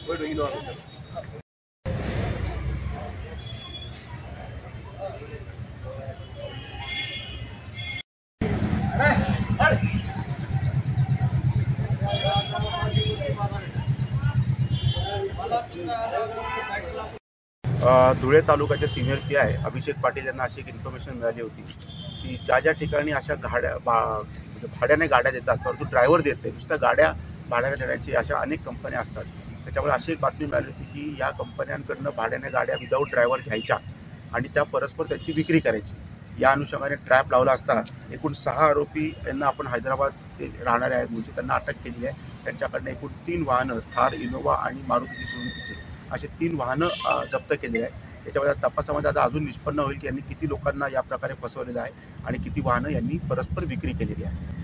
We're doing the officer. Dhule तालुक्याचे senior P I अभिषेक पाटील यांना अशी एक इन्फॉर्मेशन मिळाली होती की ज्या ज्या अशा भाड्याने गाड्या देतात परंतु ड्रायव्हर देत नाही, नुसत्या गाड्या भाड्याने देण्याची अशा अनेक कंपन्या असतात। त्याच्यामुळे अशी एक बातमी मिळाली होती की या कंपन्यांकडनं भाड्याने गाड्या विदाऊट ड्रायव्हर घ्यायच्या आणि त्या परस्पर त्यांची विक्री करायची। या अनुषंगाने ट्रॅप लावला असता एकूण 6 आरोपी यांना आपण हैदराबादचे राहणारे आहेत म्हणजे त्यांना अटक केली आहे। त्यांच्याकडनं एकूण 3 वाहनं थार, इनोवा आणि मारुती सुझुकीचे असे 3 वाहनं जप्त केलेली आहे। त्याच्यामध्ये तपासामध्ये आता अजून निष्पन्न होईल की यांनी किती लोकांना या प्रकारे फसवलेलं आहे आणि किती वाहनं यांनी परस्पर विक्री केलेली आहे।